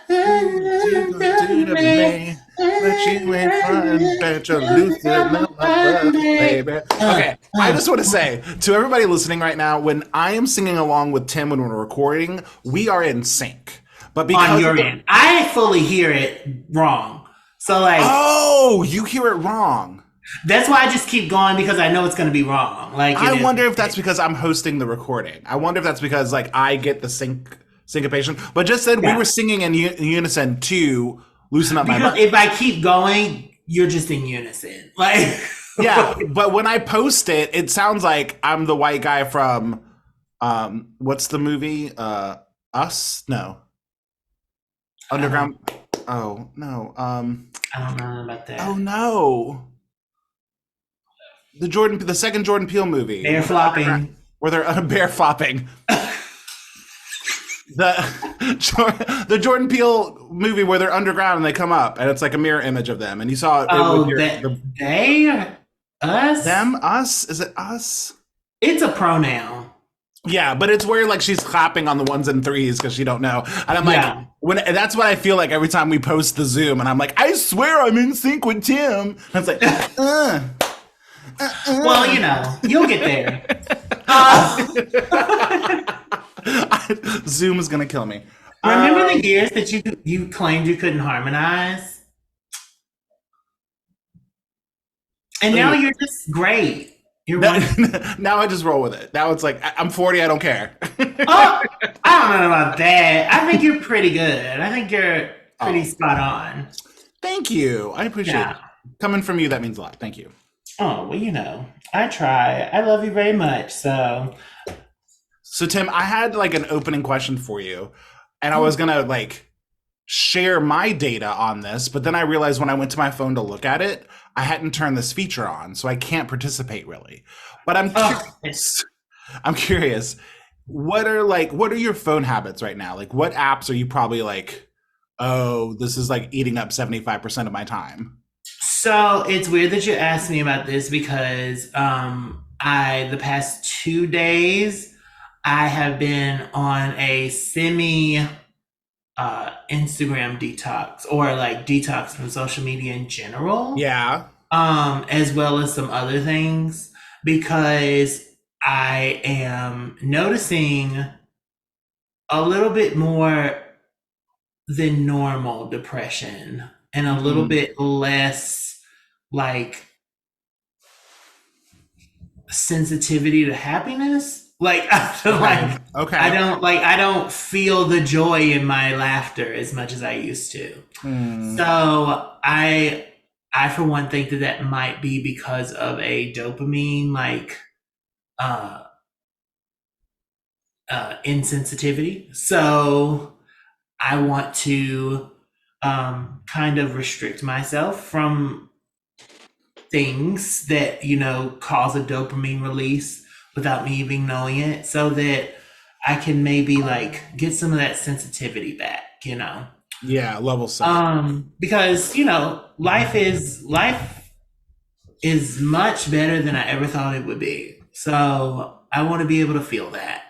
You gonna do to me, but you ain't fun, but you're loosening up my butt, baby. Okay, I just want to say to everybody listening right now, when I am singing along with Tim when we're recording, we are in sync. But On because your end, I fully hear it wrong. So like, oh, you hear it wrong. that's why I just keep going because I know it's going to be wrong. Like, I wonder if that's because I'm hosting the recording. I wonder if that's because like I get the syncopation. But just then we were singing in unison to loosen up my because butt. if I keep going, you're just in unison. Like, Yeah, but when I post it, it sounds like I'm the white guy from what's the movie? Us? No. Underground. Oh no. I don't know about that. Oh no. The second Jordan Peele movie. They're flopping. Where they're bear flopping. The Jordan Peele movie where they're underground and they come up and it's like a mirror image of them and you saw They us them us is it us? It's a pronoun. Yeah, but it's where like she's clapping on the ones and threes because she don't know, and I'm like, that's what I feel like every time we post the Zoom, and I'm like, I swear I'm in sync with Tim. And it's like, well, you know, you'll get there. Zoom is gonna kill me. Remember the years that you claimed you couldn't harmonize, and now you're just great. Now I just roll with it. Now it's like I'm 40. I don't care. Oh, I don't know about that. I think you're pretty good. I think you're pretty spot on. Thank you. I appreciate it. Coming from you, that means a lot. Thank you. Oh, well, you know, I try. I love you very much. So Tim, I had like an opening question for you, and I was gonna like share my data on this, but then I realized when I went to my phone to look at it, I hadn't turned this feature on, so I can't participate really. But I'm curious. I'm curious. What are your phone habits right now? Like, what apps are you probably like, oh, this is like eating up 75% of my time? So it's weird that you asked me about this because the past 2 days I have been on a semi Instagram detox or like detox from social media in general. Yeah. As well as some other things because I am noticing a little bit more than normal depression and a little bit less like sensitivity to happiness. Like, okay. I don't feel the joy in my laughter as much as I used to. So I for one think that might be because of a dopamine like insensitivity. So I want to kind of restrict myself from things that, you know, cause a dopamine release without me even knowing it so that I can maybe like get some of that sensitivity back, you know? Yeah, level 7. Because, you know, life is much better than I ever thought it would be. So I want to be able to feel that.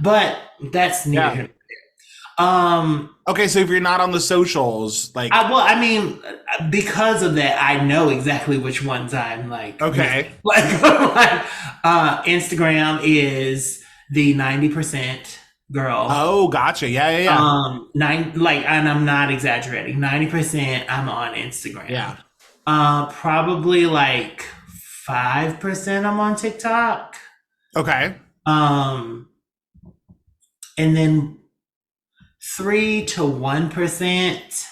But that's neither here nor there. Okay, so if you're not on the socials, like because of that, I know exactly which ones I'm like. Okay. Instagram is the 90% girl. Oh, gotcha. Yeah. And I'm not exaggerating. 90% I'm on Instagram. Yeah. Probably like 5% I'm on TikTok. Okay. And then 3 to 1%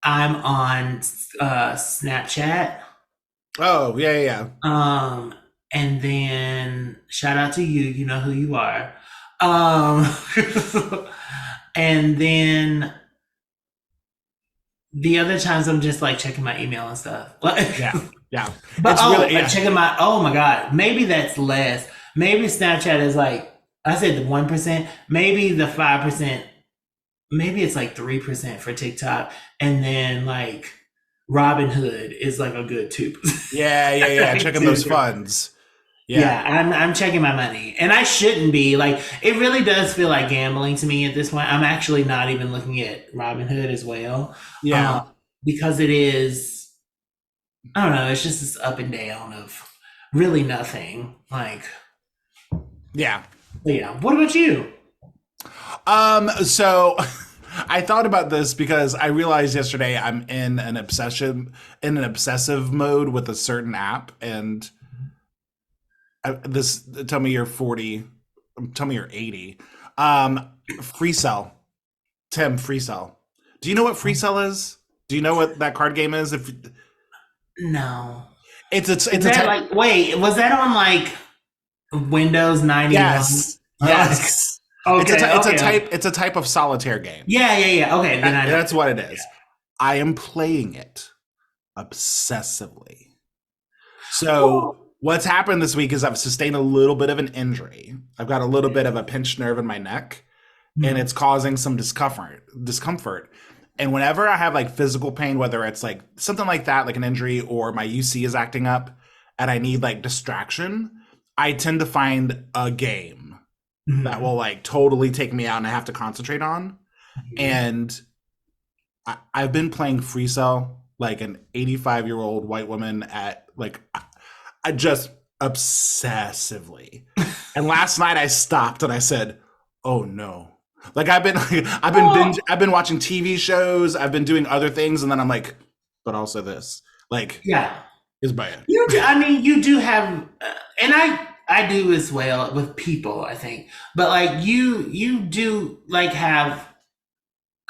I'm on Snapchat. Oh, yeah. And then shout out to you, you know who you are. And then the other times I'm just like checking my email and stuff. Yeah. But checking oh my God, maybe that's less. Maybe Snapchat is like, I said the 1%, maybe the 5%, maybe it's like 3% for TikTok. And then like Robinhood is like a good 2%. Yeah. Checking those funds. Yeah. Yeah, I'm checking my money, and I shouldn't be. Like, it really does feel like gambling to me at this point. I'm actually not even looking at Robinhood as well, Yeah. because it is. I don't know. It's just this up and down of really nothing. Like, Yeah. but yeah. What about you? So I thought about this because I realized yesterday I'm in an obsessive mode with a certain app, and this tell me you're 40, tell me you're 80. Free cell. Tim, free cell. Do you know what free cell is? Do you know what that card game is? If No. it's Is a that type. like? Wait, was that on like Windows 91? Yes. Yes. Okay. Okay. It's a type of solitaire game. Yeah. Yeah. Yeah. Okay. Then I know. That's what it is. I am playing it obsessively. So Well, what's happened this week is I've sustained a little bit of an injury. I've got a little bit of a pinched nerve in my neck, and mhm. it's causing some discomfort. And whenever I have like physical pain, whether it's like something like that, like an injury, or my UC is acting up and I need like distraction, I tend to find a game that Mhm. will like totally take me out and I have to concentrate on. Mhm. And I've been playing Free Cell like an 85-year-old white woman at like I just obsessively. And last night I stopped and I said, "Oh no." Like Well, I've been watching TV shows, I've been doing other things and then I'm like, but also this. Like yeah. is bad. You do, I mean, you do have, and I do as well with people, I think. But like you do like have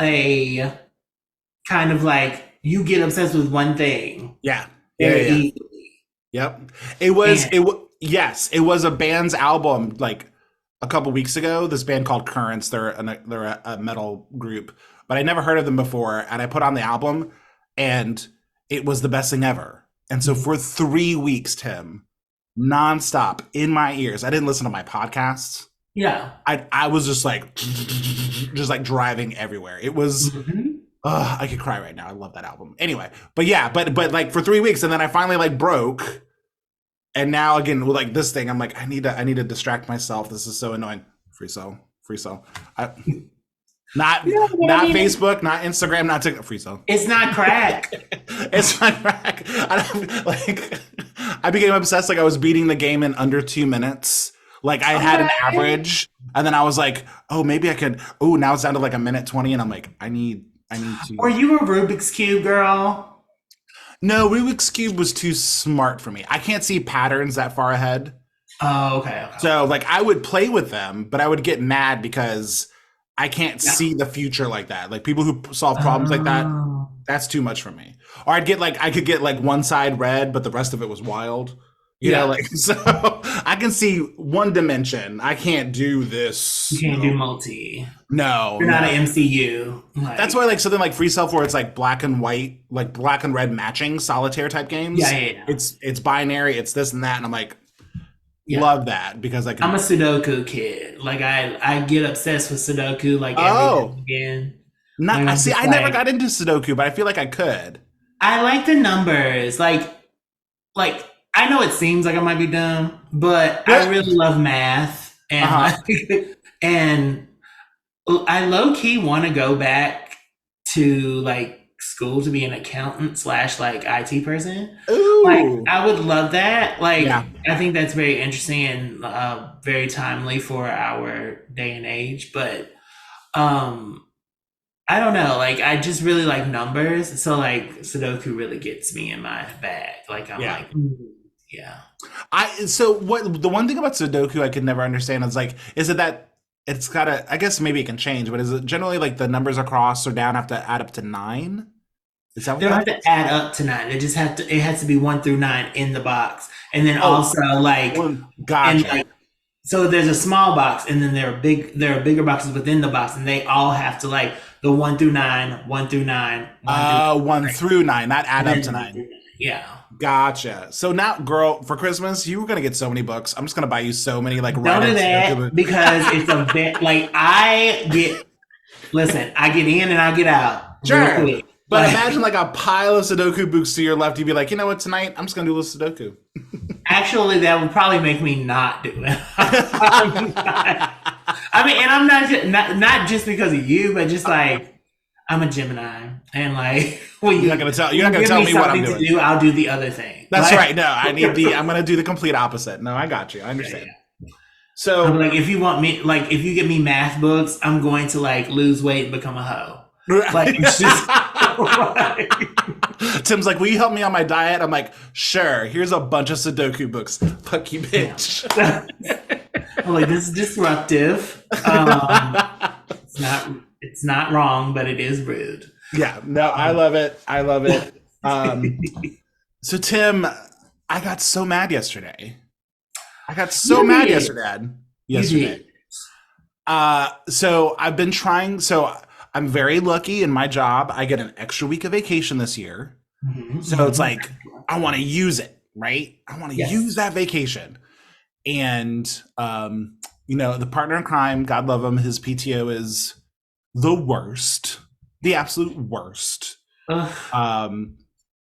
a kind of like you get obsessed with one thing Yeah. Yeah, very yeah, yeah. easily. Yep. And Yes, it was a band's album like a couple weeks ago. This band called Currents. They're a metal group, but I never heard of them before. And I put on the album, and it was the best thing ever. And so for 3 weeks, Tim, nonstop in my ears. I didn't listen to my podcasts. yeah. I was just like driving everywhere. It was Mhm. I could cry right now. I love that album. Anyway, but yeah, but like for 3 weeks, and then I finally like broke, and now again with like this thing, I'm like I need to distract myself. This is so annoying. Free cell. I, not Yeah, but I not mean, Facebook, not Instagram, not TikTok. Free cell. it's not crack. It's my rack. I don't, like I became obsessed. Like I was beating the game in under 2 minutes. Like I had an Okay. average, and then I was like, oh maybe I could. Oh now it's down to like a minute 20, and I'm like I need Were to. you a Rubik's Cube girl? No, Rubik's Cube was too smart for me. I can't see patterns that far ahead. Oh, okay, okay. So, like, I would play with them, but I would get mad because I can't Yeah. see the future like that. Like, people who solve problems like that, Oh. that's too much for me. Or I could get like one side red, but the rest of it was wild. You know, Yeah. like, so I can see one dimension. I can't do You this. can't do No, multi. no, You're not no. an MCU. That's Like, why like something like Free Self where it's like black and white, like black and red matching solitaire type yeah, games. yeah, yeah. It's binary, it's this and that, and I'm like, Yeah. love that because I I'm a can. Sudoku kid. Like I get obsessed with Sudoku like every now Oh, and again. not Like I I'm see. just I never like got into Sudoku, but I feel like I could. I like the numbers. Like I know it seems like I might be dumb, but I Uh really love math and huh. like and I low key want to go back to like school to be an accountant slash like IT person. Like Ooh. I would love that. Yeah. Like I think that's very interesting and very timely for our day and age. But um, I don't know. Like I just really like numbers, so like Sudoku really gets me in my bag. Like I'm Yeah. like, yeah, I so what the one thing about Sudoku I could never understand is like, is it that it's gotta? I guess maybe it can change, but is it generally like the numbers across or down have to add up to 9? Is that what they don't that have to is? add up to nine. They just have to. It has to be 1 through 9 in the box, and then Oh, also like one. and Gotcha. like so there's a small box, and then there are bigger boxes within the box, and they all have to like the 1 through 9, 1 through 9, 1 through 9, 1 through 9, not add and up then to one through 9. 9. Yeah. Gotcha. So now, girl, for Christmas, you were gonna get so many books. I'm just gonna buy you so many like Don't do Reddit Sudoku that because it's a bit like I get. Listen, I get in and I get out real Sure. quick. But Like imagine like a pile of Sudoku books to your left. You'd be like, you know what, tonight I'm just gonna do a little Sudoku. Actually, that would probably make me not do it. I mean, and I'm not just because of you, but just like I'm a Gemini, and like when You're not gonna tell. You're when not you gonna give tell me me what I'm something to doing. do, I'll do the other thing. That's Like, right. No, I'm gonna do the complete opposite. No, I got you. I understand. I'm So, like, if you want me, like, if you give me math books, I'm going to like lose weight and become a hoe. Like, it's just. Tim's like, will you help me on my diet? I'm like, sure. Here's a bunch of Sudoku books. Fuck you, bitch. I'm like, this is disruptive. It's not wrong, but it is rude. Yeah, no, I love it. I love it. So Tim, I got so mad yesterday. You did. Yesterday. So I've been trying. So I'm very lucky in my job. I get an extra week of vacation this year. So it's like, I want to use it, right? I want to use that vacation. And, the partner in crime, God love him, his PTO is the worst, the absolute worst.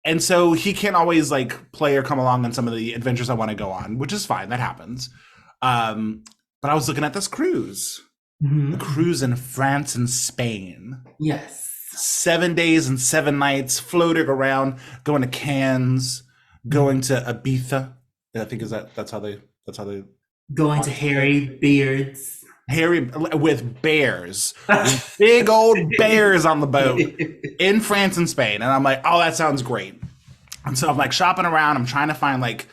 And so he can't always like play or come along on some of the adventures I want to go on, which is fine. That happens. But I was looking at this cruise, the cruise in France and Spain. Yes. 7 days and 7 nights, floating around, going to Cannes, going to Ibiza. I think that's how they going to hairy beards. Harry with bears, with big old bears on the boat in France and Spain. And I'm like, oh, that sounds great. And so I'm like shopping around. I'm trying to find like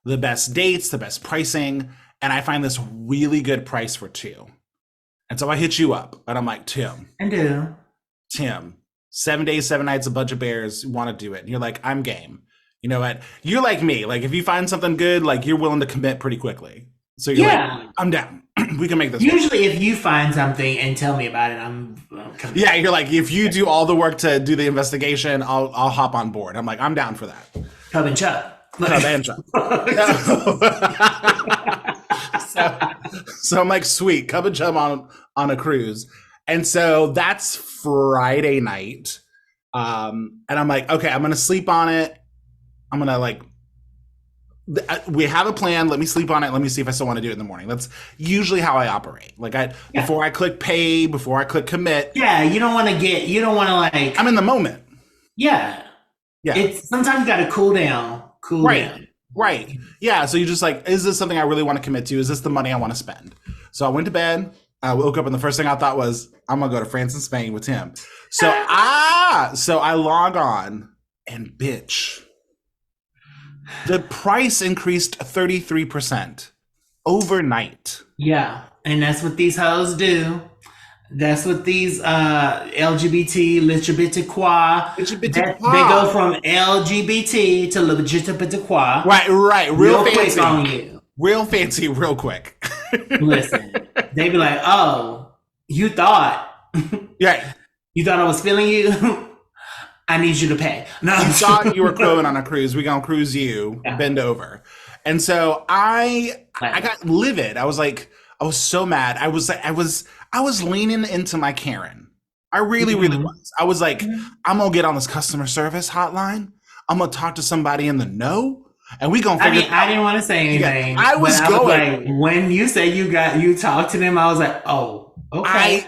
the best dates, the best pricing. And I find this really good price for 2. And so I hit you up and I'm like, Tim, 7 days, 7 nights, a bunch of bears, want to do it. And you're like, I'm game. You know what? You're like me. Like if you find something good, like you're willing to commit pretty quickly. So you're like, I'm down. We can make this usually work. If you find something and tell me about it, I'm yeah, you're like, if you do all the work to do the investigation, I'll hop on board. I'm like, I'm down for that. Cub and chub. So I'm like, sweet, cub and chub on a cruise. And so that's Friday night. And I'm like, okay, I'm gonna sleep on it. I'm gonna like, we have a plan. Let me sleep on it. Let me see if I still want to do it in the morning. That's usually how I operate. Like before I click pay, before I click commit. Yeah, you don't want to like. I'm in the moment. Yeah. It's sometimes you got to cool down. Right. Yeah. So you're just like, is this something I really want to commit to? Is this the money I want to spend? So I went to bed. I woke up and the first thing I thought was, I'm gonna go to France and Spain with him. So I log on and bitch. The price increased 33% overnight. Yeah, and that's what these hoes do. That's what these LGBT, they go from LGBT to LGBTQ. Right. Real fancy. Quick on you. Real fancy, real quick. Listen, they be like, oh, you thought. Yeah. You thought I was feeling you? I need you to pay. No, you thought you were crowing on a cruise. We gonna cruise you. Yeah. Bend over. And so I got livid. I was so mad. I was leaning into my Karen. I really was. I was like, I'm gonna get on this customer service hotline. I'm gonna talk to somebody in the know, and we gonna figure. I didn't want to say anything. Yeah, I was going. Like, when you say you talked to them, I was like, oh, okay.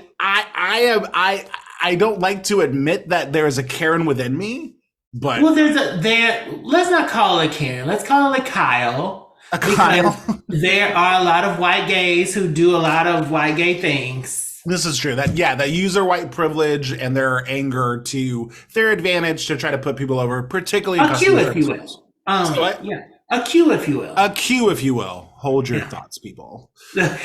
I don't like to admit that there is a Karen within me, but let's not call it Karen. Let's call it Kyle. A Kyle. There are a lot of white gays who do a lot of white gay things. This is true. That use their white privilege and their anger to their advantage to try to put people over, particularly a Q, if you will. A Q, if you will. A Q, if you will. Hold your thoughts, people. But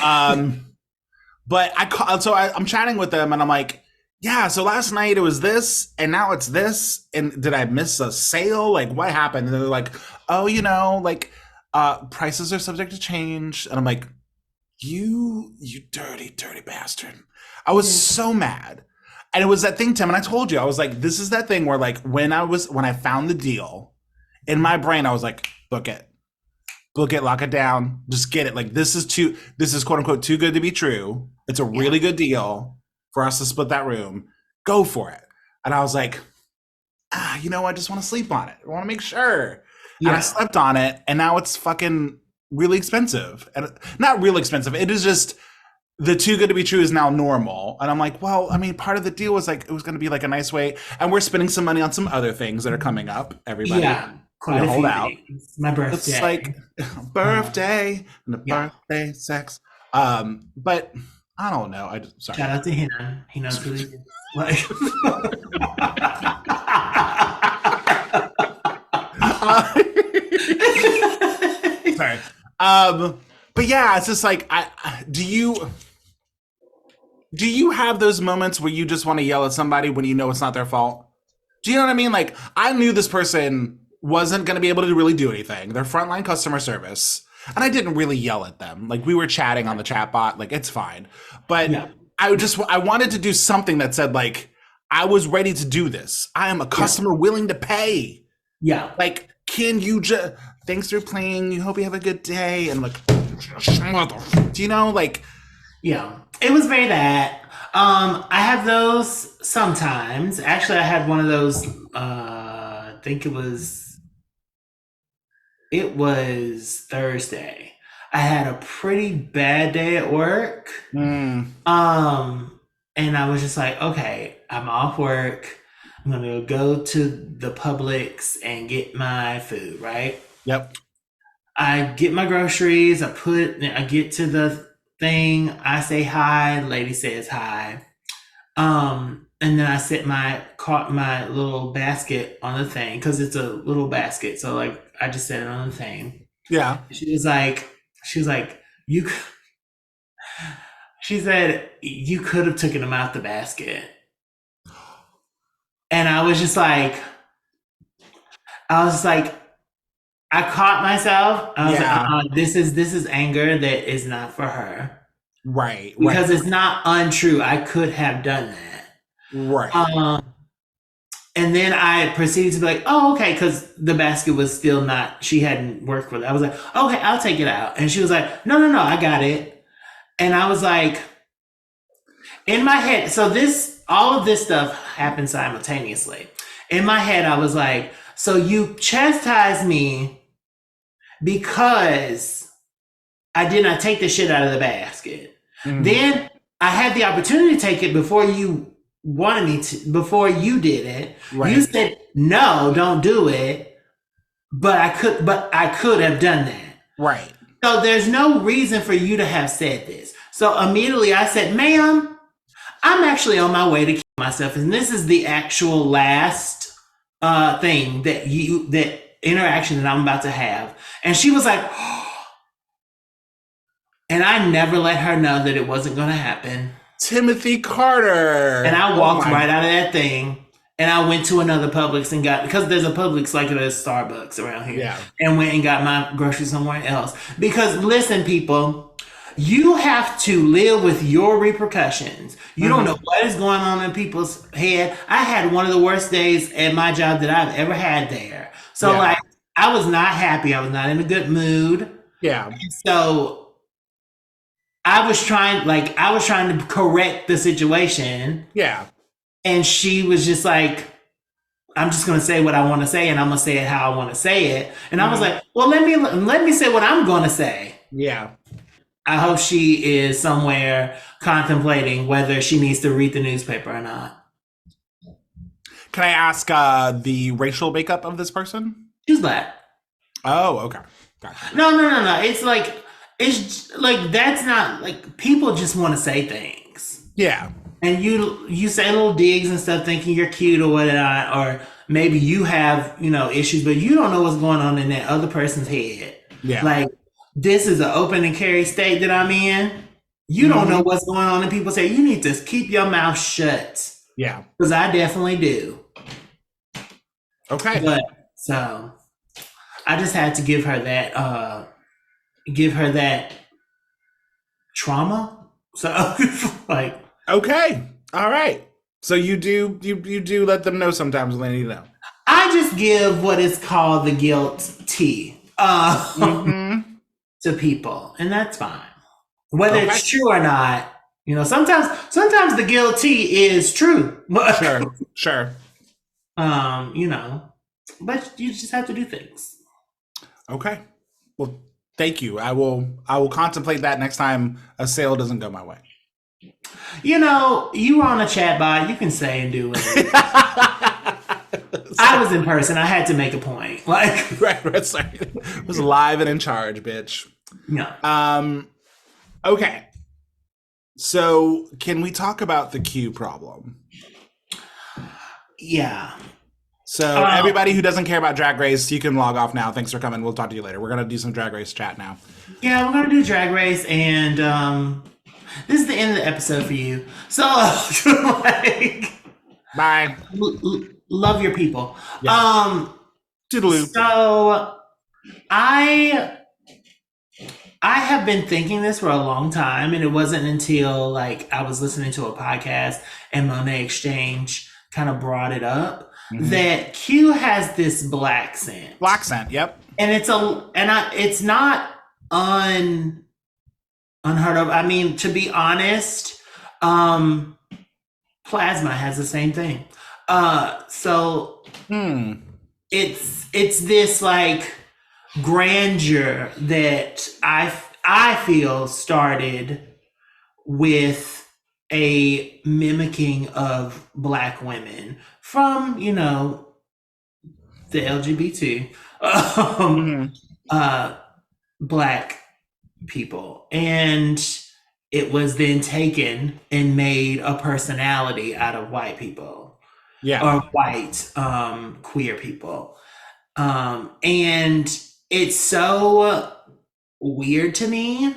I'm chatting with them and I'm like, yeah, so last night it was this and now it's this. And did I miss a sale? Like, what happened? And they're like, oh, prices are subject to change. And I'm like, you dirty, dirty bastard. I was so mad. And it was that thing, Tim, and I told you, I was like, this is that thing where like when I found the deal, in my brain, I was like, book it, lock it down, just get it. Like this is quote unquote too good to be true. It's a really good deal for us to split that room. Go for it. And I was like, I just want to sleep on it. I want to make sure. and I Yeah. slept on it, and now it's fucking really expensive. And not real expensive. It is just the too good to be true is now normal. And I'm like, well, I mean, part of the deal was like it was going to be like a nice way, and we're spending some money on some other things that are coming up. Everybody, Yeah. Quite a hold few out. things. My It's birthday. like birthday and the Yeah. birthday sex. But I don't know. Sorry. Shout out to him. He knows who he is. Like, Sorry. But yeah, it's just like do you have those moments where you just want to yell at somebody when you know it's not their fault? Do you know what I mean? Like, I knew this person wasn't going to be able to really do anything. They're frontline customer service. And I didn't really yell at them. Like, we were chatting on the chat bot. Like, it's fine. But yeah. I wanted to do something that said, like, I was ready to do this. I am a customer willing to pay. Yeah. Like, can you just, thanks for playing. You hope you have a good day. And like, do you know? Like, Yeah. It was very that. I have those sometimes. Actually, I had one of those. I think it was Thursday. I had a pretty bad day at work. And I was just like, okay, I'm off work. I'm gonna go to the Publix and get my food. Right. Yep. I get my groceries. I get to the thing. I say hi. The lady says hi. And then I set my little basket on the thing because it's a little basket. So like I just set it on the thing. Yeah. She was like, you. She said you could have taken them out the basket, and I was just like, I caught myself. I was like, this is anger that is not for her. Right. Because it's not untrue. I could have done that. Right. And then I proceeded to be like, oh, okay, because the basket was still not, she hadn't worked with it. I was like, okay, I'll take it out. And she was like, no, I got it. And I was like, in my head, so all of this stuff happened simultaneously. In my head, I was like, so you chastised me because I did not take the shit out of the basket. Then I had the opportunity to take it before you wanted me to, before you did it. Right. You said, no, don't do it. But I could have done that. Right. So there's no reason for you to have said this. So immediately I said, ma'am, I'm actually on my way to kill myself. And this is the actual last thing that interaction that I'm about to have. And she was like, and I never let her know that it wasn't going to happen. Timothy Carter. And I walked right out of that thing. And I went to another Publix and because there's a Publix like there's Starbucks around here. Yeah. And went and got my groceries somewhere else. Because listen, people, you have to live with your repercussions. You don't know what is going on in people's head. I had one of the worst days at my job that I've ever had there. So like, I was not happy. I was not in a good mood. Yeah. And so I was trying to correct the situation. Yeah. And she was just like, I'm just going to say what I want to say, and I'm going to say it how I want to say it. And I was like, well, let me say what I'm going to say. Yeah. I hope she is somewhere contemplating whether she needs to read the newspaper or not. Can I ask the racial makeup of this person? She's black. Oh, okay. Gotcha. No. It's like, that's not like, people just want to say things. Yeah. And you say little digs and stuff thinking you're cute or whatnot, or maybe you have, issues, but you don't know what's going on in that other person's head. Yeah. Like, this is an open and carry state that I'm in. You don't know what's going on, and people say, you need to keep your mouth shut. Yeah. Because I definitely do. Okay. But, so, I just had to give her that trauma. So, like, okay. All right. So you do let them know sometimes when they need to know. I just give what is called the guilt tea to people, and that's fine. Whether it's true or not, sometimes the guilt tea is true. Sure. But you just have to do things. Okay. Well, thank you. I will contemplate that next time a sale doesn't go my way. You know, you were on a chat bot. You can say and do whatever. I was in person. I had to make a point. Like, right. Sorry. I was live and in charge, bitch. no. Okay. So, can we talk about the Q problem? Yeah. So, everybody who doesn't care about Drag Race, you can log off now. Thanks for coming. We'll talk to you later. We're going to do some Drag Race chat now. Yeah, we're going to do Drag Race, and this is the end of the episode for you. So, like, bye. Love your people. Yeah. Toodaloo. So, I have been thinking this for a long time, and it wasn't until like I was listening to a podcast and Monet Exchange kind of brought it up that Q has this black scent. Black scent, yep. And it's not unheard of. I mean, to be honest, Plasma has the same thing. So it's this like grandeur that I feel started with a mimicking of Black women from, you know, the LGBT Black people, and it was then taken and made a personality out of white people, or white queer people, and it's so weird to me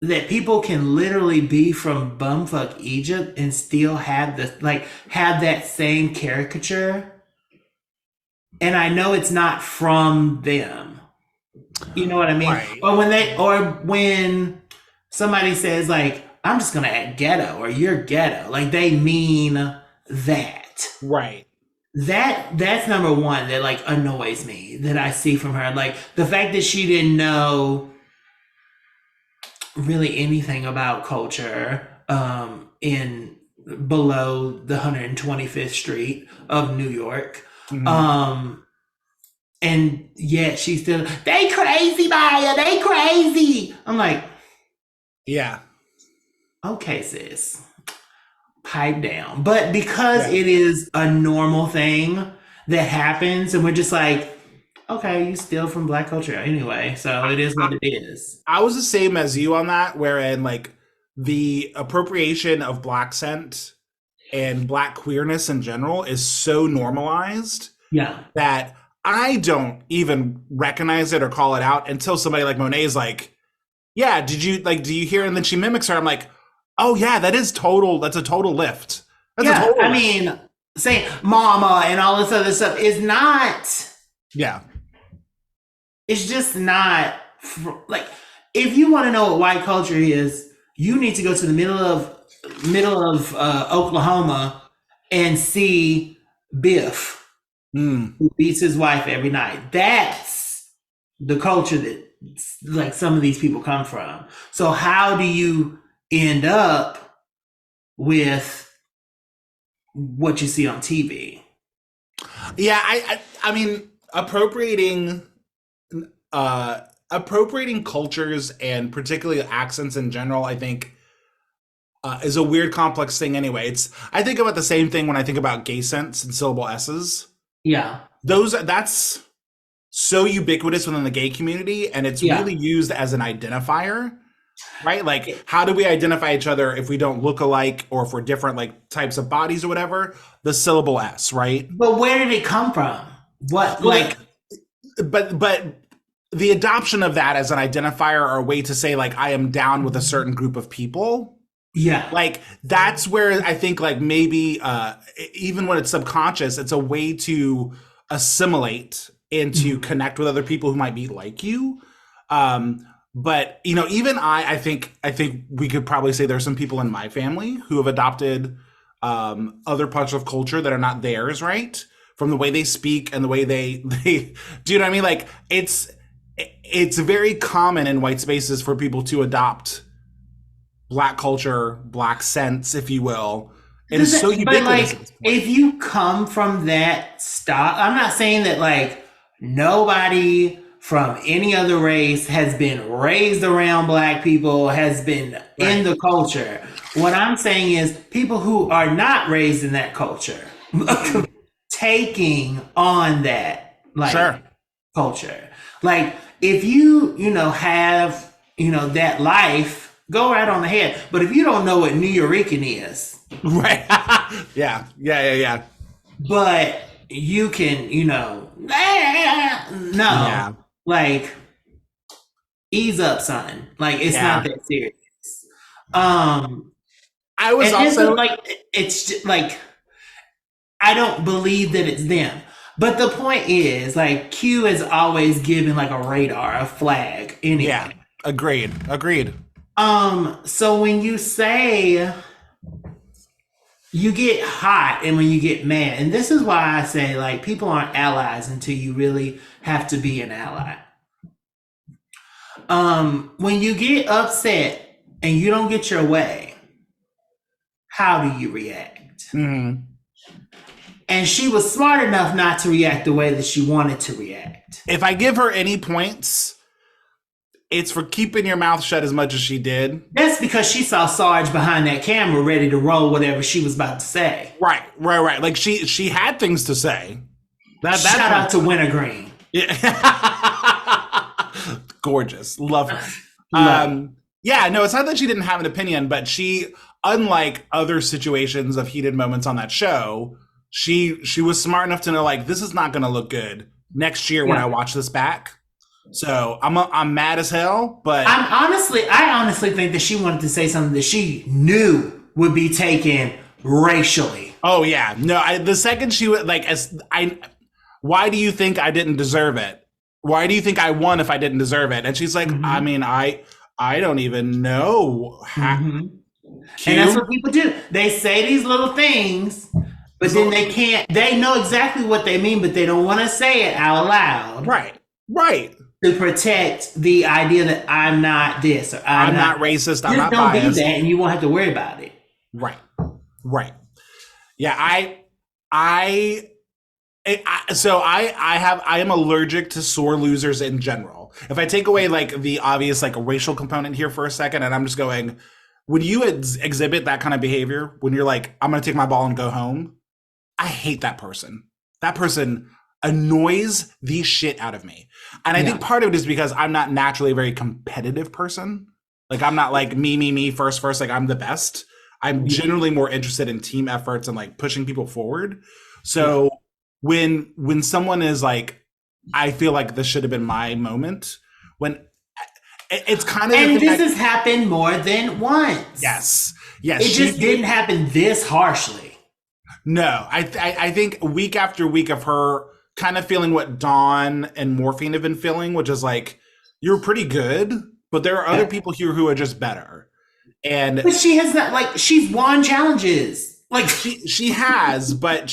that people can literally be from bumfuck Egypt and still have that same caricature. And I know it's not from them. You know what I mean? Right. Or when somebody says like, I'm just gonna act ghetto, or you're ghetto, like they mean that. Right. That's number one that like annoys me that I see from her. Like the fact that she didn't know really anything about culture in below the 125th Street of New York. And yet she's still, they crazy, Maya, they crazy. I'm like, yeah. Okay, sis, pipe down. But because it is a normal thing that happens, and we're just like, okay, you steal from Black culture anyway, so it is what it is. I was the same as you on that, wherein like the appropriation of Black scent and Black queerness in general is so normalized that I don't even recognize it or call it out until somebody like Monet is like, yeah, do you hear? And then she mimics her. I'm like, oh yeah, that's a total lift. That's a total lift. I mean, saying mama and all this other stuff is not. Yeah. It's just not like, if you want to know what white culture is, you need to go to the middle of Oklahoma and see Biff, who beats his wife every night. That's the culture that like some of these people come from. So how do you end up with what you see on TV? Yeah, I mean, appropriating cultures and particularly accents in general, I think is a weird, complex thing anyway. I think about the same thing when I think about gay scents and syllable S's. Yeah. That's so ubiquitous within the gay community, and it's really used as an identifier, right? Like, how do we identify each other if we don't look alike or if we're different, like, types of bodies or whatever? The syllable S, right? But where did it come from? What, like... But the adoption of that as an identifier or a way to say, like, I am down with a certain group of people. Yeah. Like, that's where I think, like, maybe even when it's subconscious, it's a way to assimilate and to connect with other people who might be like you. But, you know, even I think we could probably say there's some people in my family who have adopted other parts of culture that are not theirs, right? From the way they speak and the way they do you know what I mean? Like, it's very common in white spaces for people to adopt Black culture, Black sense, if you will, It is so But ubiquitous at like, this point. if you come from that stock, I'm not saying that like nobody from any other race has been raised around black people, has been in Right. the culture. What I'm saying is people who are not raised in that culture taking on that like Sure. culture. Like if you have, that life, go right on ahead. But if you don't know what New Yorican is, Right. Yeah. but you can, no, Yeah. like ease up, son. Like it's not Yeah. that serious. Um, I was and also like it's just like I don't believe that it's them. But the point is, like Q is always given like a radar, a flag, yeah. anyway. Agreed. So when you say you get hot and when you get mad, and this is why I say like people aren't allies until you really have to be an ally. When you get upset and you don't get your way, how do you react? Mm-hmm. And she was smart enough not to react the way that she wanted to react. If I give her any points, it's for keeping your mouth shut as much as she did. That's because she saw Sarge behind that camera ready to roll whatever she was about to say. Right. Like she had things to say. Shout out to Wintergreen. Yeah. Gorgeous. Love her. Yeah, no, it's not that she didn't have an opinion, but she, unlike other situations of heated moments on that show, she was smart enough to know like this is not going to look good next year when I watch this back. So I'm mad as hell, but I honestly think that she wanted to say something that she knew would be taken racially. Oh yeah, no. The second she would like, why do you think I didn't deserve it? Why do you think I won if I didn't deserve it? And she's like, I mean, I don't even know. And that's what people do. They say these little things, but then they can't. They know exactly what they mean, but they don't want to say it out loud. Right. To protect the idea that I'm not this or I'm not racist. I'm not don't biased. be that, and you won't have to worry about it. Right. Yeah, I am allergic to sore losers in general. If I take away like the obvious like racial component here for a second, and I'm just going, when you exhibit that kind of behavior, when you're like, I'm going to take my ball and go home, I hate that person. That person annoys the shit out of me. And I think part of it is because I'm not naturally a very competitive person. Like I'm not like me first, like I'm the best. I'm generally more interested in team efforts and like pushing people forward. So when someone is like, I feel like this should have been my moment, when it's kind of, and this has happened more than once. Yes. It just didn't happen this harshly. No, I think week after week of her kind of feeling what Dawn and Morphine have been feeling, which is like, you're pretty good, but there are other people here who are just better. But she has not, like, she's won challenges. Like she has, but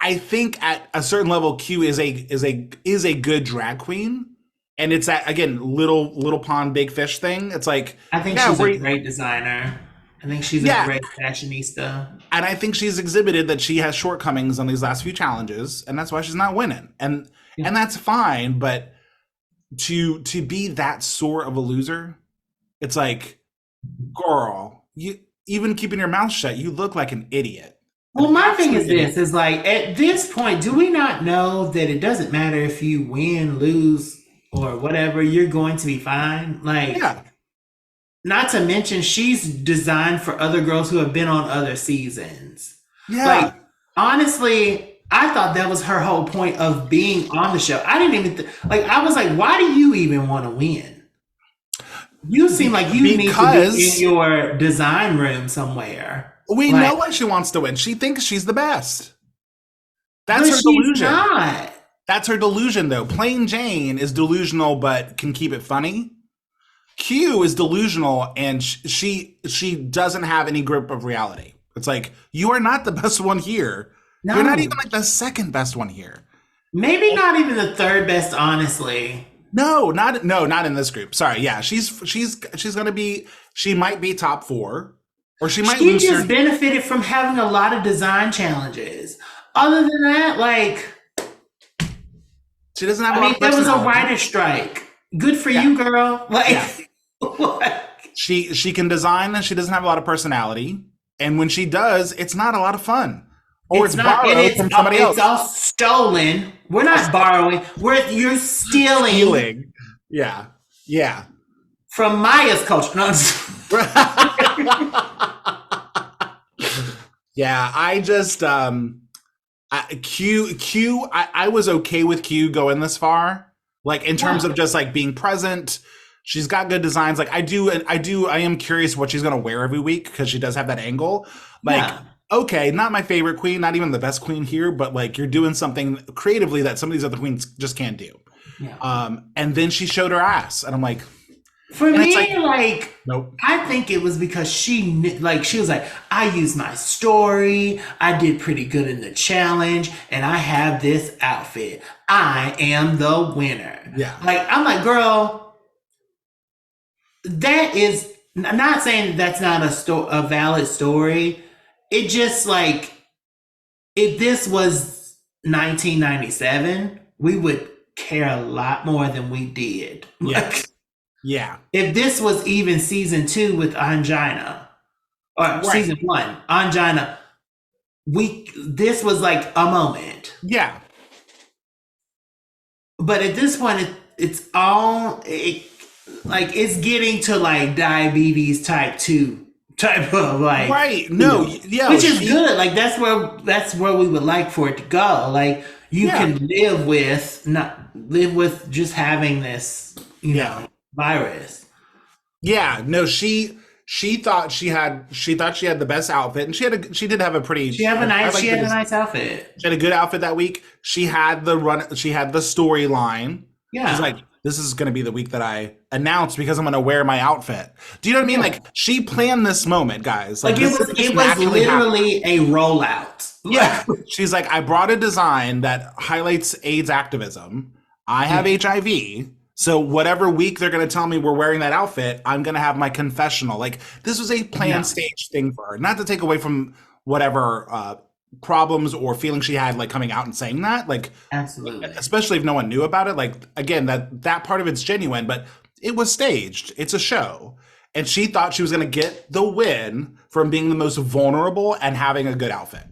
I think at a certain level, Q is a good drag queen. And it's that, again, little pond, big fish thing. It's like, I think she's a great designer. I think she's a great fashionista. And I think she's exhibited that she has shortcomings on these last few challenges, and that's why she's not winning. And that's fine, but to be that sore of a loser, it's like, girl, you even keeping your mouth shut, you look like an idiot. Well, my thing is this, is like, at this point, do we not know that it doesn't matter if you win, lose, or whatever, you're going to be fine? Like, not to mention, she's designed for other girls who have been on other seasons. Yeah. Like, honestly, I thought that was her whole point of being on the show. I didn't even, I was like, why do you even want to win? You seem like you need to be in your design room somewhere. We know why she wants to win. She thinks she's the best. That's her delusion. Not. That's her delusion, though. Plain Jane is delusional, but can keep it funny. Q is delusional, and she doesn't have any grip of reality. It's like, you are not the best one here. No. You're not even like the second best one here. Maybe not even the third best, honestly. No, not in this group. Sorry, yeah, she's gonna be. She might be top 4. Or she might She lose just her. benefited from having a lot of design challenges. Other than that, like, She doesn't have a I lot mean, of there was a personality. writer strike. Good for Yeah. you, girl. Yeah. Like, what? She can design and she doesn't have a lot of personality. And when she does, it's not a lot of fun. Or It's it's not, and borrowed from somebody it's else. all stolen. We're not borrowing. You're stealing Stealing. Yeah. Yeah. from Maya's culture. No, Yeah, I just I was okay with Q going this far. Like in terms yeah. of just like being present. She's got good designs. Like I am curious what she's gonna wear every week because she does have that angle. Like, Yeah. okay, not my favorite queen, not even the best queen here, but like you're doing something creatively that some of these other queens just can't do. Yeah. And then she showed her ass, and I'm like, For and it's me, like, nope. I think it was because she was like, I used my story, I did pretty good in the challenge, and I have this outfit. I am the winner. Yeah. Like, I'm like, girl, that is I'm not saying that's not a valid story. It just like if this was 1997, we would care a lot more than we did. Yeah. Like, Yeah. if this was even season 2 with Angina, or Right. season 1, Angina, this was like a moment. Yeah. But at this point, it's it's getting to like diabetes type 2 type of like Right. No, yeah. which is good. Like that's where we would like for it to go. Like you can live with just having this, virus. Yeah, no, she thought she had the best outfit, and she did have a pretty. She had a nice outfit. She had a good outfit that week. She had the storyline. Yeah, she's like, this is going to be the week that I announce because I'm going to wear my outfit. Do you know what I mean? Yeah. Like she planned this moment, guys. Like it was literally a rollout. Yeah, she's like, I brought a design that highlights AIDS activism. I have HIV. So whatever week they're going to tell me we're wearing that outfit, I'm going to have my confessional. Like this was a planned stage thing for her. Not to take away from whatever problems or feelings she had like coming out and saying that. Like absolutely. Especially if no one knew about it. Like again, that part of it's genuine, but it was staged. It's a show. And she thought she was going to get the win from being the most vulnerable and having a good outfit.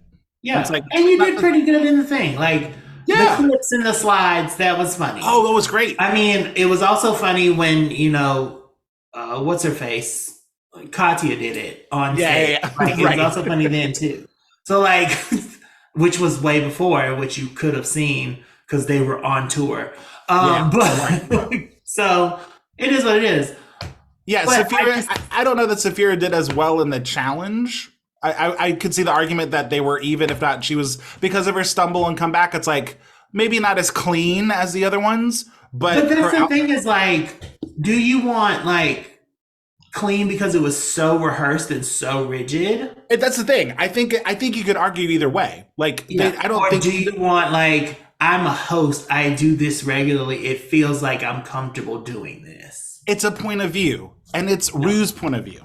Yeah. It's like, and you did pretty good in the thing. Like the clips and the slides, that was funny. Oh, that was great. I mean, it was also funny when, what's her face? Katya did it on stage. Yeah. Like, it was also funny then, too. So, like, which was way before, which you could have seen because they were on tour. So, it is what it is. Yeah, Saphira, I don't know that Saphira did as well in the challenge. I could see the argument that they were even, if not, she was, because of her stumble and comeback, it's like, maybe not as clean as the other ones, but that's the thing is, like, do you want, like, clean because it was so rehearsed and so rigid? That's the thing. I think you could argue either way. Like, I don't think. Do you want, like, I'm a host, I do this regularly, it feels like I'm comfortable doing this? It's a point of view, and it's Rue's point of view.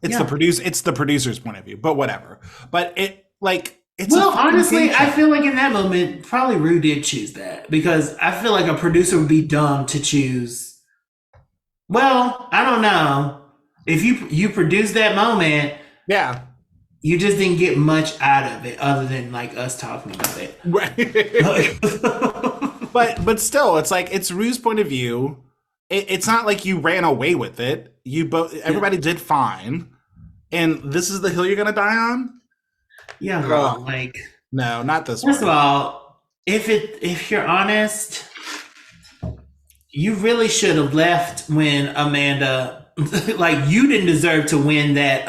It's the producer's point of view, but whatever. But it's honestly, I feel like in that moment, probably Rue did choose that because I feel like a producer would be dumb to choose. Well, I don't know. If you produce that moment, you just didn't get much out of it other than like us talking about it. Right. but still, it's like it's Rue's point of view. It's not like you ran away with it. Everybody did fine. And this is the hill you're gonna die on? Yeah, bro. Like no, not this one. First of all, if you're honest, you really should have left when Amanda like you didn't deserve to win that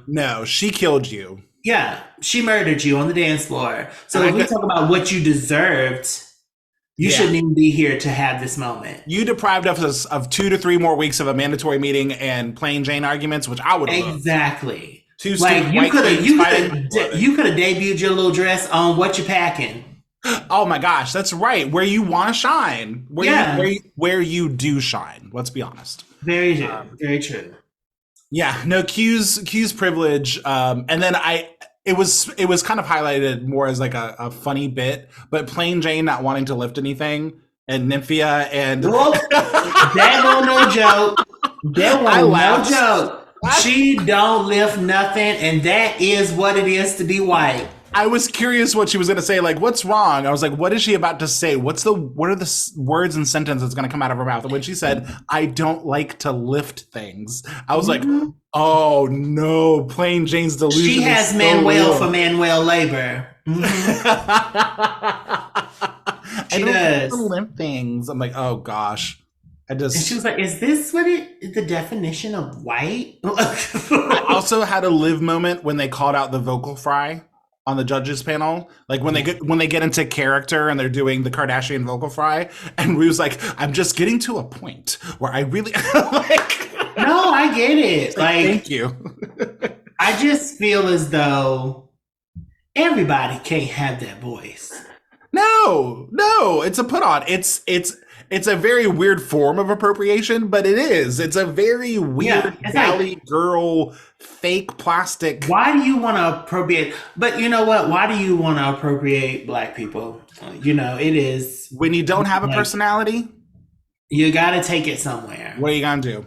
No, she killed you. Yeah, she murdered you on the dance floor. So if we talk about what you deserved, you shouldn't even be here to have this moment. You deprived us of 2 to 3 more weeks of a mandatory meeting and plain Jane arguments, which I would have exactly. Two like you could have debuted your little dress on What You Packing. Oh my gosh, that's right. Where you want to shine, where you do shine. Let's be honest. Very true. Very true. Yeah, no, Q's privilege. And then it was kind of highlighted more as like a funny bit, but plain Jane not wanting to lift anything, and Nymphia, and Whoop. That one no joke. That I one no laughed. joke. She don't lift nothing, and that is what it is to be white. I was curious what she was going to say. Like, what's wrong? I was like, what is she about to say? What are the words and sentences that's going to come out of her mouth? And when she said, "I don't like to lift things," I was like, Mhm. oh no, plain Jane's delusion. She has is so Manuel real. for Manuel labor. Mhm. I She don't like does. to lift things. I'm like, oh gosh. I And she just was like, "Is this the definition of white?" I also had a live moment when they called out the vocal fry on the judges panel, like when they get into character and they're doing the Kardashian vocal fry, and we was like, I'm just getting to a point where I really like. No, I get it. Like, Like, thank you. I just feel as though everybody can't have that voice. No, it's a put on. It's a very weird form of appropriation, but it is. It's a very weird It's valley like, girl fake plastic. why do you want to appropriate? But you know what? Why do you want to appropriate black people? You know, it is When you don't have a like personality, you got to take it somewhere. what are you gonna do?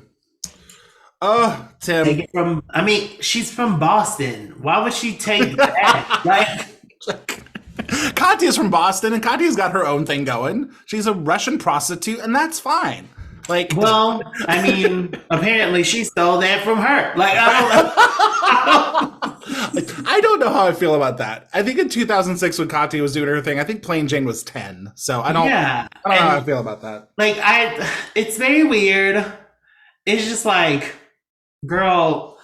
Oh, Take Tim. it from. I mean, she's from Boston. Why would she take that? Like, Katya's from Boston, and Katya's got her own thing going. She's a Russian prostitute, and that's fine. Like, well, I mean, apparently she stole that from her. Like, I don't know. I don't know how I feel about that. I think in 2006 when Katya was doing her thing, I think Plain Jane was 10. So Yeah, I don't know how I and feel about that. like it's very weird. It's just like, girl,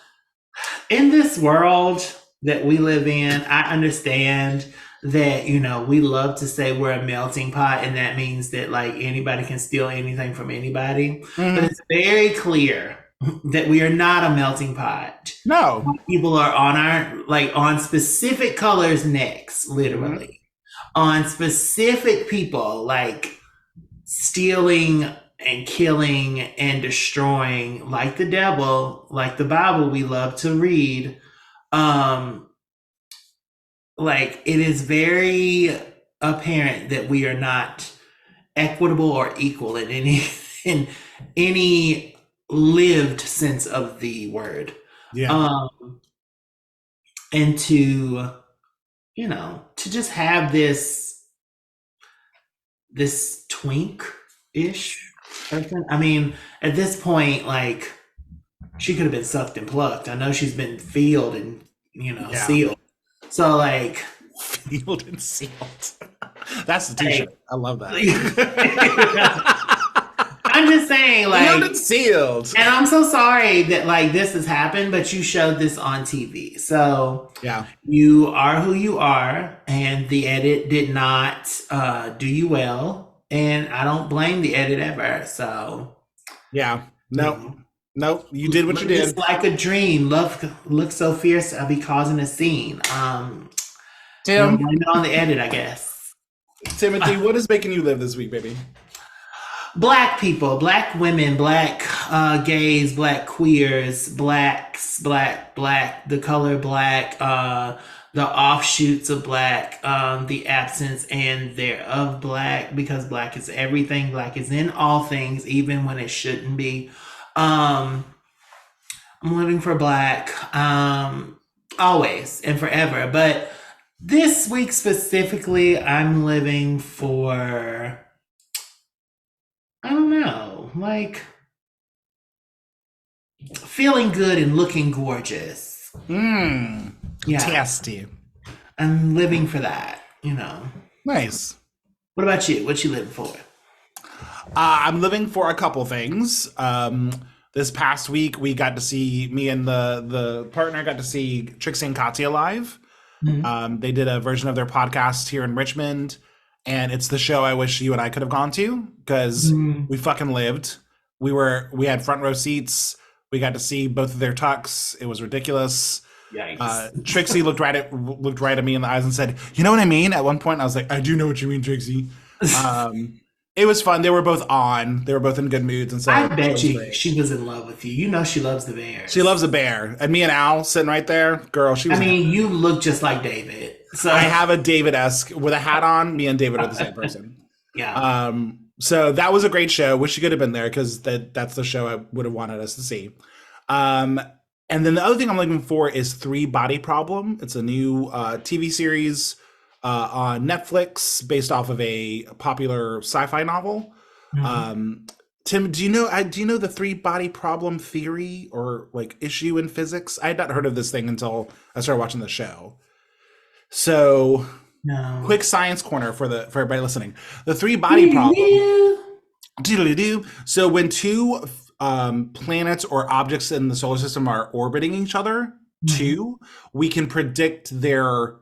in this world that we live in, I understand that, you know, we love to say we're a melting pot, and that means that like anybody can steal anything from anybody. But Mhm. it's very clear that we are not a melting pot. No. People are on our, like, on specific colors' necks, Mhm. literally. On specific people, like stealing and killing and destroying like the devil, like the Bible we love to read. Um, like, it is very apparent that we are not equitable or equal in any in any lived sense of the word. Yeah. Um, and to, you know, to just have this twink ish person. I mean, at this point, like, she could have been sucked and plucked. I know she's been filled and, you know, Yeah. sealed. So like, Field and sealed. That's the hey, t-shirt. I love that. I'm just saying, Field like, and sealed. and I'm so sorry that like this has happened, but you showed this on TV. So Yeah. you are who you are, and the edit did not do you well. And I don't blame the edit ever. So, Yeah. you Nope. know, Nope. You did what you it's did. like a dream. Love looks so fierce, I'll be causing a scene. You know, Tim, blame it on the edit, I guess. Timothy, what is making you live this week, baby? Black people, black women, black gays, black queers, blacks, black, the color black, the offshoots of black, the absence and thereof black, because black is everything. Black is in all things, even when it shouldn't be. I'm living for black, always and forever. But this week specifically, I'm living for, I don't know, like feeling good and looking gorgeous. Mmm. Yeah, Tasty. I'm living for that, you know. Nice. What about you? What you living for? I'm living for a couple things. This past week, we got to see me and the partner got to see Trixie and Katya live. Mhm. They did a version of their podcast here in Richmond, and it's the show I wish you and I could have gone to because Mm. we fucking lived. We had front row seats. We got to see both of their tucks. It was ridiculous. Yikes. Trixie looked right at me in the eyes and said, "You know what I mean?" At one point, I was like, "I do know what you mean, Trixie." Um, It was fun. They were both on. They were both in good moods, and so I it bet was you great. she was in love with you. You know she loves the She Bears. loves a bear, and me and Al sitting right there, girl. She I was. mean, you look just like David. So I have a David-esque with a hat on. Me and David are the same person. yeah. So that was a great show. Wish you could have been there because that's the show I would have wanted us to see. Um, and then the other thing I'm looking for is Three Body Problem. It's a new TV series on Netflix based off of a popular sci-fi novel. Mhm. Tim, do you know the three body problem theory or like issue in physics? I had not heard of this thing until I started watching the show. So, No. quick science corner for everybody listening. The three body problem. Doodly-doo. So when two planets or objects in the solar system are orbiting each other, Mhm. we can predict their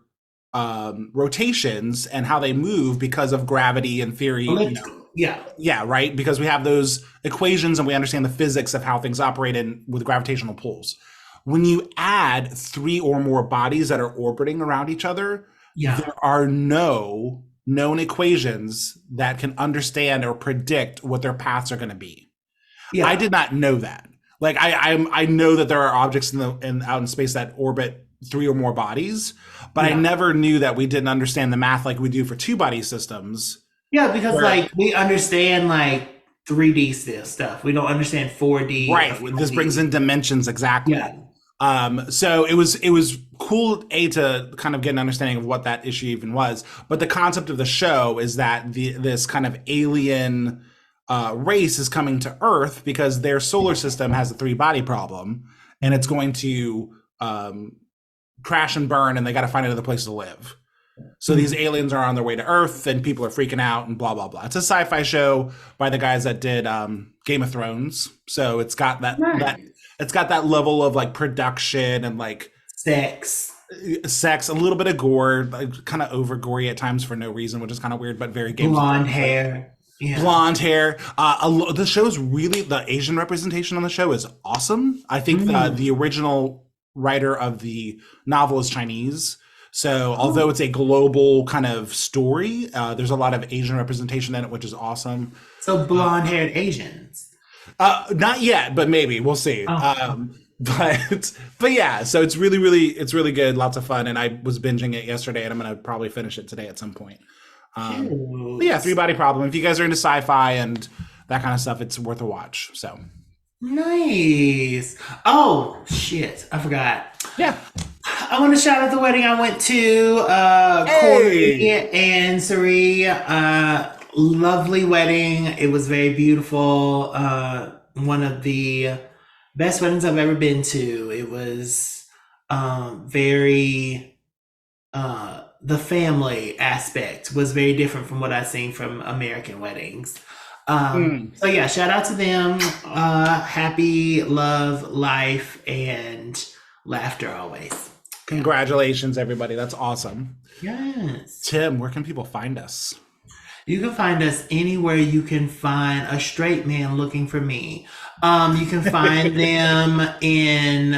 rotations and how they move because of gravity and theory. Yeah. Yeah, right. Because we have those equations and we understand the physics of how things operate with gravitational pulls. When you add three or more bodies that are orbiting around each other, Yeah. there are no known equations that can understand or predict what their paths are going to be. I Yeah. did not know that. Like I know that there are objects out in space that orbit three or more bodies, but I Yeah. never knew that we didn't understand the math like we do for two body systems. Yeah, because Where like we understand like 3D still stuff. We don't understand 4D or right, this brings 5D. in dimensions exactly. Yeah. So it was cool to kind of get an understanding of what that issue even was. But the concept of the show is that this kind of alien race is coming to Earth because their solar system has a three body problem, and it's going to crash and burn, and they got to find another place to live. So these aliens are on their way to Earth, and people are freaking out, and blah blah blah. It's a sci-fi show by the guys that did Game of Thrones, so it's got that Nice. it's got that level of like production and like Sex. sex, a little bit of gore, like kind of over gory at times for no reason, which is kind of weird, but very Game of Blonde Thrones. Like, hair. Yeah. blonde hair. The show's really the Asian representation on the show is awesome. I think the original writer of the novel is Chinese. So although it's a global kind of story, there's a lot of Asian representation in it, which is awesome. So blonde haired Asians. Not yet, but maybe we'll see. Oh. But yeah, so it's really good, lots of fun, and I was binging it yesterday, and I'm gonna probably finish it today at some point. But yeah, Three Body Problem. If you guys are into sci-fi and that kind of stuff, it's worth a watch. So Nice. Oh shit! I forgot. yeah, I want to shout out the wedding I went to. Corey hey, and Sari. Lovely wedding. It was very beautiful. One of the best weddings I've ever been to. It was very the family aspect was very different from what I've seen from American weddings. So yeah, shout out to them. Happy love, life, and laughter always. congratulations, everybody. That's awesome. Yes. Tim, where can people find us? You can find us anywhere you can find a straight man looking for me. You can find them in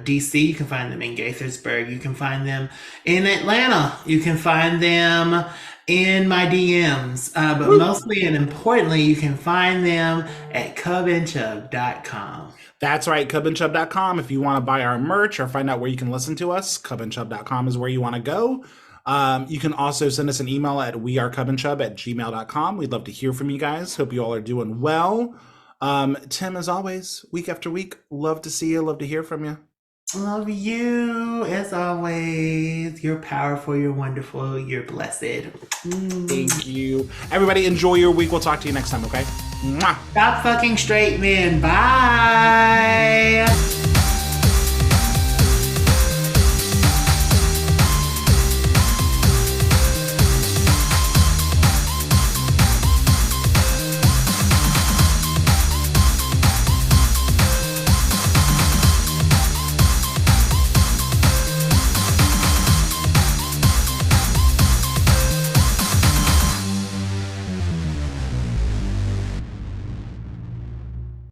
DC. You can find them in Gaithersburg. You can find them in Atlanta. You can find them in my DMs. But mostly and importantly, you can find them at cubandchub.com. That's right, cubandchub.com. If you want to buy our merch or find out where you can listen to us, cubandchub.com is where you want to go. You can also send us an email at wearecubandchub@gmail.com. We'd love to hear from you guys. Hope you all are doing well. Tim, as always, week after week, love to see you, love to hear from you. Love you as always. You're powerful, you're wonderful, you're blessed. Thank you. Everybody, enjoy your week. We'll talk to you next time, okay? Mwah. Stop fucking straight men. Bye.